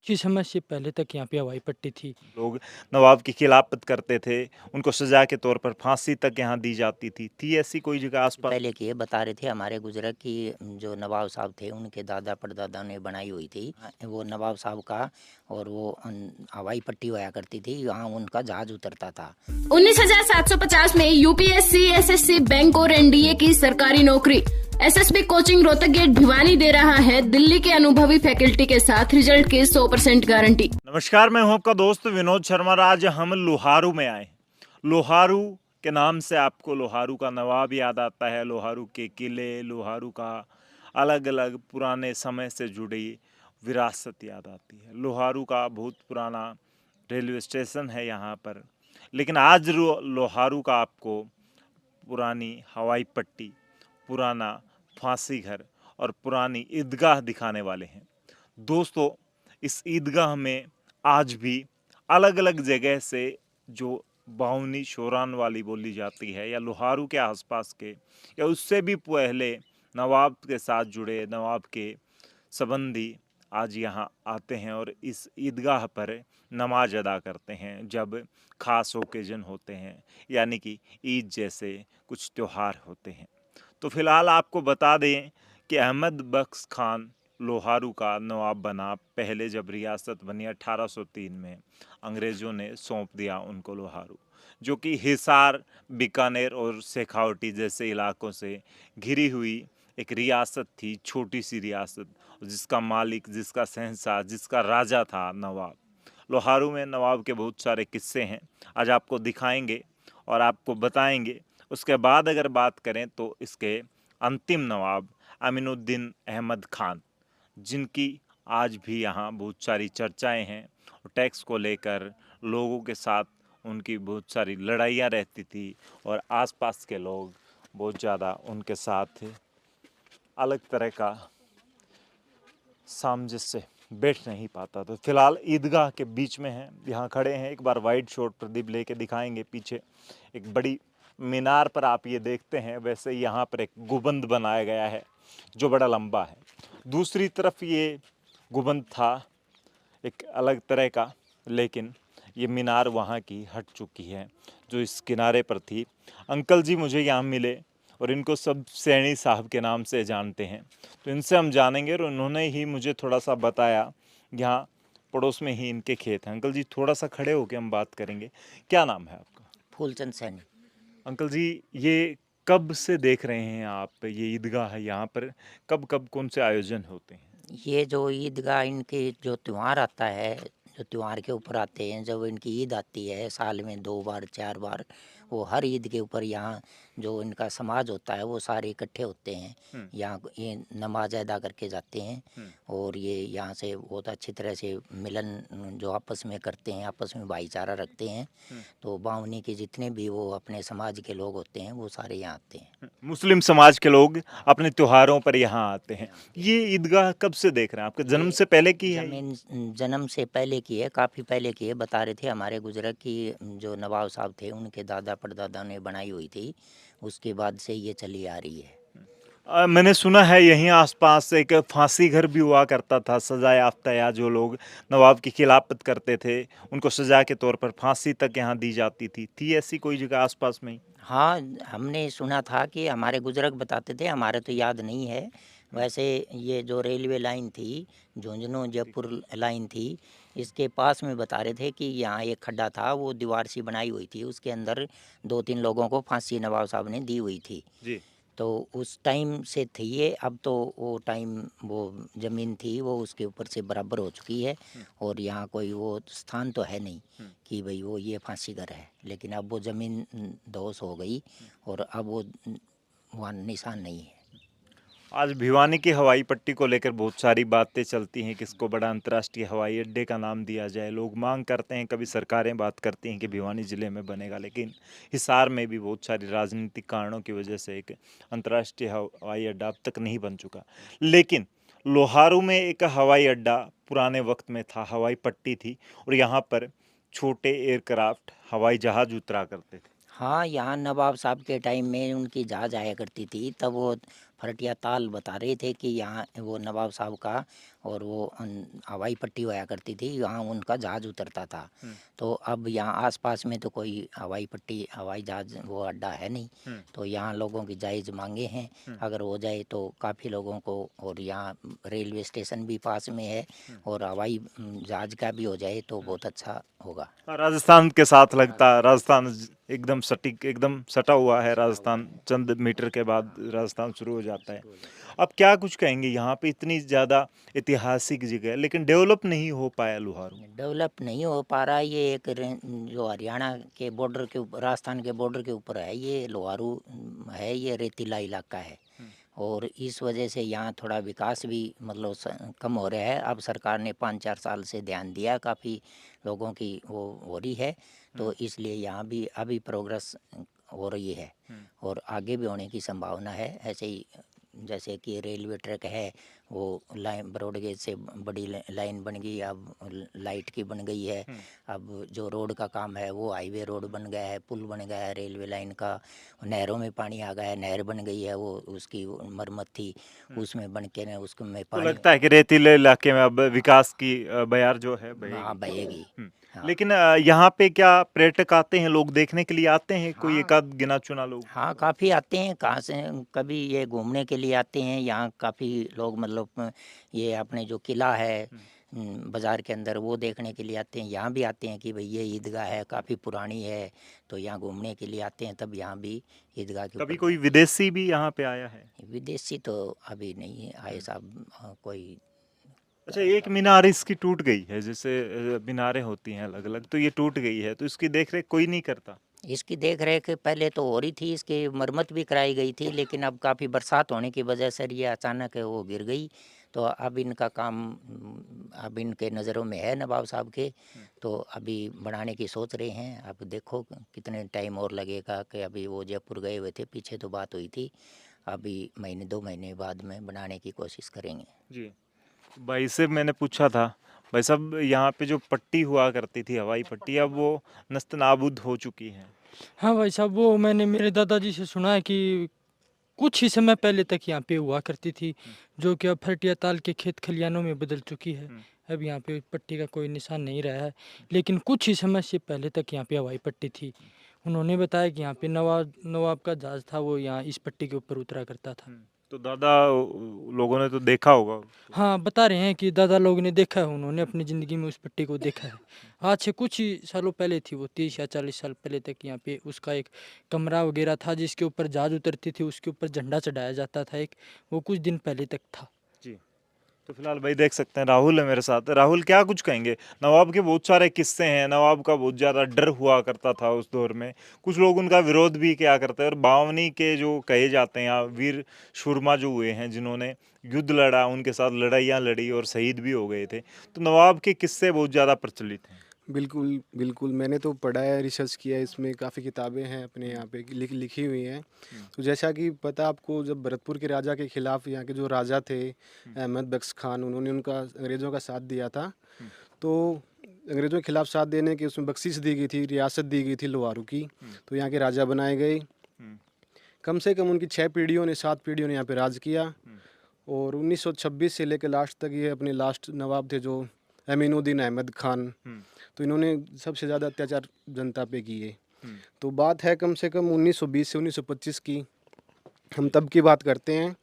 जी, समय से पहले तक यहाँ पे हवाई पट्टी थी। लोग नवाब की खिलाफत करते थे, उनको सज़ा के तौर पर फांसी तक यहाँ दी जाती थी। थी ऐसी कोई जगह आस-पास? पहले के बता रहे थे हमारे बुजुर्ग कि जो नवाब साहब थे उनके दादा परदादा ने बनाई हुई थी। वो नवाब साहब का और वो हवाई पट्टी हुआ करती थी, वहाँ उनका जहाज उतरता था। 19,750 में यूपीएससी, एसएससी, बैंक और एनडीए की सरकारी नौकरी। SSB coaching Rohtak gate Bhiwani दे रहा है दिल्ली के अनुभवी फैकल्टी के साथ रिजल्ट की 100% गारंटी। नमस्कार, मैं हूं आपका दोस्त विनोद शर्मा। आज हम लोहारू में आए। लोहारू के नाम से आपको लोहारू का नवाब याद आता है, लोहारू के किले, लोहारू का अलग अलग पुराने समय से जुड़ी विरासत याद आती है। लोहारू का बहुत पुराना रेलवे स्टेशन है यहाँ पर, लेकिन आज लोहारू का आपको पुरानी हवाई पट्टी, पुराना फांसी घर और पुरानी ईदगाह दिखाने वाले हैं। दोस्तों, इस ईदगाह में आज भी अलग अलग जगह से जो बाहुनी शोरान वाली बोली जाती है, या लोहारू के आसपास के या उससे भी पहले नवाब के साथ जुड़े नवाब के संबंधी आज यहाँ आते हैं और इस ईदगाह पर नमाज अदा करते हैं जब ख़ास ओकेजन होते हैं, यानी कि ईद जैसे कुछ त्यौहार होते हैं। तो फिलहाल आपको बता दें कि अहमद बख्श खान लोहारू का नवाब बना। पहले जब रियासत बनी 1803 में, अंग्रेज़ों ने सौंप दिया उनको लोहारू, जो कि हिसार, बीकानेर और शेखावटी जैसे इलाकों से घिरी हुई एक रियासत थी, छोटी सी रियासत, जिसका मालिक, जिसका शहंशाह, जिसका राजा था नवाब। लोहारू में नवाब के बहुत सारे किस्से हैं, आज आपको दिखाएंगे और आपको बताएंगे। उसके बाद अगर बात करें तो इसके अंतिम नवाब अमीनुद्दीन अहमद खान, जिनकी आज भी यहाँ बहुत सारी चर्चाएं हैं और टैक्स को लेकर लोगों के साथ उनकी बहुत सारी लड़ाइयाँ रहती थी और आसपास के लोग बहुत ज़्यादा उनके साथ अलग तरह का सामंजस्य बैठ नहीं पाता। तो फिलहाल ईदगाह के बीच में हैं, यहाँ खड़े हैं। एक बार वाइड शॉट प्रदीप लेके दिखाएंगे। पीछे एक बड़ी मीनार पर आप ये देखते हैं, वैसे यहाँ पर एक गुंबद बनाया गया है जो बड़ा लंबा है। दूसरी तरफ ये गुंबद था एक अलग तरह का, लेकिन ये मीनार वहाँ की हट चुकी है जो इस किनारे पर थी। अंकल जी मुझे यहाँ मिले और इनको सब सैनी साहब के नाम से जानते हैं, तो इनसे हम जानेंगे। और उन्होंने ही मुझे थोड़ा सा बताया, यहाँ पड़ोस में ही इनके खेत हैं। अंकल जी थोड़ा सा खड़े होकर हम बात करेंगे। क्या नाम है आपका? फूलचंद सैनी। अंकल जी, ये कब से देख रहे हैं आप ये ईदगाह है यहाँ पर? कब कब कौन से आयोजन होते हैं? ये जो ईदगाह इनके जो त्यौहार आता है, जो त्यौहार के ऊपर आते हैं, जब इनकी ईद आती है साल में 2 बार 4 बार, वो हर ईद के ऊपर यहाँ जो इनका समाज होता है वो सारे इकट्ठे होते हैं। यहाँ ये नमाज अदा करके जाते हैं और ये यहाँ से बहुत अच्छी तरह से मिलन जो आपस में करते हैं, आपस में भाईचारा रखते हैं। तो बावनी के जितने भी वो अपने समाज के लोग होते हैं वो सारे यहाँ आते हैं। मुस्लिम समाज के लोग अपने त्योहारों पर यहाँ आते हैं। ये ईदगाह कब से देख रहे हैं? आपके जन्म से पहले की है? जन्म से पहले की है, काफ़ी पहले की है। बता रहे थे हमारे बुजुर्ग कि जो नवाब साहब थे उनके दादा परदादा ने बनाई हुई थी, उसके बाद से ये चली आ रही है। मैंने सुना है यहीं आसपास एक फांसी घर भी हुआ करता था, सजा याफ्ता या जो लोग नवाब की खिलाफत करते थे उनको सजा के तौर पर फांसी तक यहाँ दी जाती थी। थी ऐसी कोई जगह आसपास में ही? हाँ, हमने सुना था कि हमारे बुजुर्ग बताते थे, हमारे तो याद नहीं है। वैसे ये जो रेलवे लाइन थी, झुंझुनू जयपुर लाइन थी, इसके पास में बता रहे थे कि यहाँ एक खड्डा था, वो दीवार सी बनाई हुई थी, उसके अंदर 2-3 लोगों को फांसी नवाब साहब ने दी हुई थी। जी। तो उस टाइम से थी ये। अब तो वो टाइम वो ज़मीन थी वो उसके ऊपर से बराबर हो चुकी है और यहाँ कोई वो स्थान तो है नहीं कि भाई वो ये फांसी घर है, लेकिन अब वो ज़मीन धोस हो गई और अब वो वहाँ निशान नहीं है। आज भिवानी की हवाई पट्टी को लेकर बहुत सारी बातें चलती हैं, किसको बड़ा अंतर्राष्ट्रीय हवाई अड्डे का नाम दिया जाए। लोग मांग करते हैं, कभी सरकारें बात करती हैं कि भिवानी ज़िले में बनेगा, लेकिन हिसार में भी बहुत सारी राजनीतिक कारणों की वजह से एक अंतर्राष्ट्रीय हवाई अड्डा अब तक नहीं बन चुका। लेकिन लोहारू में एक हवाई अड्डा पुराने वक्त में था, हवाई पट्टी थी और यहाँ पर छोटे एयरक्राफ्ट, हवाई जहाज़ उतरा करते थे। हाँ, यहाँ नवाब साहब के टाइम में उनकी जहाज आया करती थी, तब वो फरटिया ताल बता रहे थे कि यहाँ वो नवाब साहब का और वो हवाई पट्टी होया करती थी, यहाँ उनका जहाज़ उतरता था। तो अब यहाँ आसपास में तो कोई हवाई पट्टी हवाई जहाज़ वो अड्डा है नहीं, तो यहाँ लोगों की जायज़ मांगे हैं, अगर हो जाए तो काफ़ी लोगों को, और यहाँ रेलवे स्टेशन भी पास में है और हवाई जहाज़ का भी हो जाए तो बहुत अच्छा होगा। राजस्थान के साथ लगता है, राजस्थान एकदम सटीक एकदम सटा हुआ है, राजस्थान चंद मीटर के बाद राजस्थान शुरू हो जाता है। अब क्या कुछ कहेंगे, यहाँ पे इतनी ज़्यादा ऐतिहासिक जगह है लेकिन डेवलप नहीं हो पाया लोहारू। डेवलप नहीं हो पा रहा, ये एक जो हरियाणा के बॉर्डर के ऊपर, राजस्थान के बॉर्डर के ऊपर है, ये लोहारू है, ये रेतीला इलाका है और इस वजह से यहाँ थोड़ा विकास भी मतलब कम हो रहा है। अब सरकार ने 5-4 साल से ध्यान दिया, काफ़ी लोगों की वो हो रही है, तो इसलिए यहाँ भी अभी प्रोग्रेस हो रही है और आगे भी होने की संभावना है। ऐसे ही जैसे कि रेलवे ट्रैक है, वो लाइन ब्रॉडगेज से बड़ी लाइन बन गई, अब लाइट की बन गई है। अब जो रोड का काम है वो हाईवे रोड बन गया है, पुल बन गया है रेलवे लाइन का, नहरों में पानी आ गया है, नहर बन गई है, वो उसकी मरम्मत थी, उसमें बन के ना उसको में तो पानी लगता है कि रेतीले इलाके में अब विकास की बयार जो है हाँ बहेगी। बहेगी। हाँ। लेकिन यहाँ पे क्या पर्यटक आते हैं, लोग देखने के लिए आते हैं, कोई हाँ। एकाध गिना चुना लोग? हाँ काफ़ी आते हैं, कहाँ से कभी ये घूमने के लिए आते हैं, यहाँ काफ़ी लोग मतलब ये अपने जो किला है बाज़ार के अंदर वो देखने के लिए आते हैं। यहाँ भी आते हैं कि भाई ये ईदगाह है, काफ़ी पुरानी है, तो यहाँ घूमने के लिए आते हैं, तब यहाँ भी ईदगाह के कभी ऊपर। कोई विदेशी भी यहाँ पे आया है? विदेशी तो अभी नहीं आए साहब, कोई। अच्छा, एक मीनार इसकी टूट गई है, जैसे मीनारें होती हैं अलग अलग, तो ये टूट गई है, तो इसकी देख रेख कोई नहीं करता? इसकी देख रेख पहले तो हो रही थी, इसकी मरम्मत भी कराई गई थी, लेकिन अब काफ़ी बरसात होने की वजह से ये अचानक वो गिर गई, तो अब इनका काम अब इनके नज़रों में है नवाब साहब के, तो अभी बनाने की सोच रहे हैं। अब देखो कितने टाइम और लगेगा, कि अभी वो जयपुर गए हुए थे, पीछे तो बात हुई थी, अभी महीने 2 महीने बाद में बनाने की कोशिश करेंगे। जी, भाई से मैंने पूछा था, भाई साहब यहाँ पे जो पट्टी हुआ करती थी, हवाई पट्टी, अब वो नस्त नाबूद हो चुकी है। हाँ भाई साहब, वो मैंने मेरे दादाजी से सुना है कि कुछ ही समय पहले तक यहाँ पे हुआ करती थी, जो कि अब फरटिया ताल के खेत खलियानों में बदल चुकी है। अब यहाँ पे पट्टी का कोई निशान नहीं रहा है, लेकिन कुछ ही समय से पहले तक यहाँ पे हवाई पट्टी थी। उन्होंने बताया कि यहाँ पे नवाब का जहाज था, वो यहाँ इस पट्टी के ऊपर उतरा करता था। तो दादा लोगों ने तो देखा होगा। हाँ, बता रहे हैं कि दादा लोग ने देखा है, उन्होंने अपनी ज़िंदगी में उस पट्टी को देखा है। आज से कुछ ही सालों पहले थी वो, 30 या 40 साल पहले तक यहाँ पे उसका एक कमरा वगैरह था, जिसके ऊपर जहाज उतरती थी, उसके ऊपर झंडा चढ़ाया जाता था एक, वो कुछ दिन पहले तक था। जी, तो फिलहाल भाई देख सकते हैं राहुल है मेरे साथ। राहुल, क्या कुछ कहेंगे? नवाब के बहुत सारे किस्से हैं, नवाब का बहुत ज़्यादा डर हुआ करता था उस दौर में, कुछ लोग उनका विरोध भी किया करते हैं, और बावनी के जो कहे जाते हैं यहाँ वीर शूरमा जो हुए हैं, जिन्होंने युद्ध लड़ा, उनके साथ लड़ाइयाँ लड़ी और शहीद भी हो गए थे, तो नवाब के किस्से बहुत ज़्यादा प्रचलित हैं। बिल्कुल, बिल्कुल, मैंने तो पढ़ा है, रिसर्च किया है, इसमें काफ़ी किताबें हैं अपने यहाँ पे लिखी हुई हैं। तो जैसा कि पता आपको, जब भरतपुर के राजा के खिलाफ यहाँ के जो राजा थे अहमद बख्श खान, उन्होंने उनका अंग्रेज़ों का साथ दिया था, तो अंग्रेज़ों के खिलाफ साथ देने की उसमें बख्शिश दी गई थी, रियासत दी गई थी लोहारू की, तो यहाँ के राजा बनाए गए। कम से कम उनकी 6 पीढ़ियों ने 7 पीढ़ियों ने यहाँ पे राज किया, और 1926 से लेकर लास्ट तक ये अपने लास्ट नवाब थे जो अमीनुद्दीन अहमद खान, तो इन्होंने सबसे ज़्यादा अत्याचार जनता पे किए। तो बात है कम से कम 1920 से 1925 की, हम तब की बात करते हैं।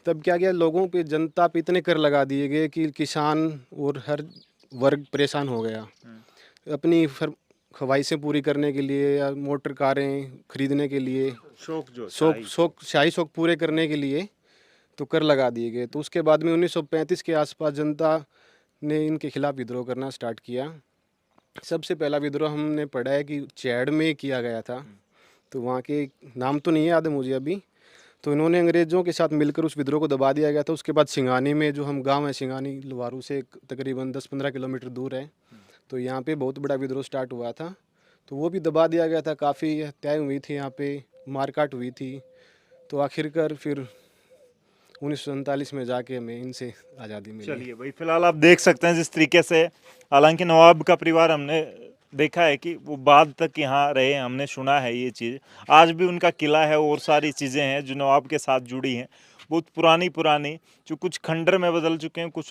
तब क्या किया, लोगों पे, जनता पे इतने कर लगा दिए गए कि किसान और हर वर्ग परेशान हो गया। अपनी ख्वाहिशें पूरी करने के लिए या मोटर कारें खरीदने के लिए, शाही शौक पूरे करने के लिए तो कर लगा दिए गए। तो उसके बाद में 1935 के आसपास जनता ने इनके खिलाफ विद्रोह करना स्टार्ट किया। सबसे पहला विद्रोह हमने पढ़ा है कि चैड़ में किया गया था, तो वहाँ के नाम तो नहीं याद है मुझे अभी, तो इन्होंने अंग्रेज़ों के साथ मिलकर उस विद्रोह को दबा दिया गया था। उसके बाद सिंगानी में, जो हम गांव है सिंगानी लोहारू से तकरीबन 10-15 किलोमीटर दूर है, तो यहाँ पे बहुत बड़ा विद्रोह स्टार्ट हुआ था, तो वो भी दबा दिया गया था। काफ़ी हत्याएँ हुई थी यहाँ पे, मारकाट हुई थी, तो आखिरकार फिर 1947 में जाके हमें इनसे आज़ादी मिली। चलिए भाई, फिलहाल आप देख सकते हैं जिस तरीके से, हालांकि नवाब का परिवार हमने देखा है कि वो बाद तक यहाँ रहे, हमने सुना है ये चीज़, आज भी उनका किला है और सारी चीज़ें हैं जो नवाब के साथ जुड़ी हैं, बहुत पुरानी जो कुछ खंडर में बदल चुके हैं, कुछ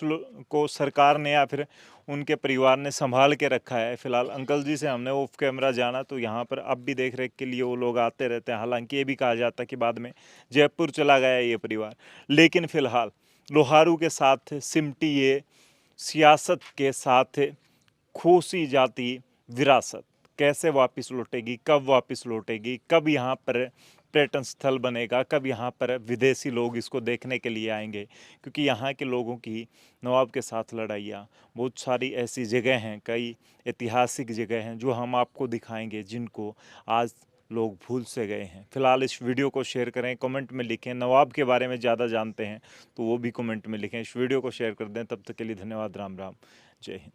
को सरकार ने या फिर उनके परिवार ने संभाल के रखा है। फिलहाल अंकल जी से हमने ऑफ कैमरा जाना तो यहाँ पर अब भी देख रेख के लिए वो लोग आते रहते हैं। हालांकि ये भी कहा जाता है कि बाद में जयपुर चला गया ये परिवार, लेकिन फिलहाल लोहारू के साथ सिमटी ये सियासत के साथ खोसी जाती विरासत कैसे वापस लौटेगी, कब वापस लौटेगी, कब यहाँ पर पर्यटन स्थल बनेगा, कब यहाँ पर विदेशी लोग इसको देखने के लिए आएंगे, क्योंकि यहाँ के लोगों की नवाब के साथ लड़ाइयाँ बहुत सारी ऐसी जगह हैं, कई ऐतिहासिक जगह हैं जो हम आपको दिखाएंगे, जिनको आज लोग भूल से गए हैं। फिलहाल इस वीडियो को शेयर करें, कमेंट में लिखें, नवाब के बारे में ज़्यादा जानते हैं तो वो भी कमेंट में लिखें, इस वीडियो को शेयर कर दें। तब तक के लिए धन्यवाद, राम राम, जय हिंद।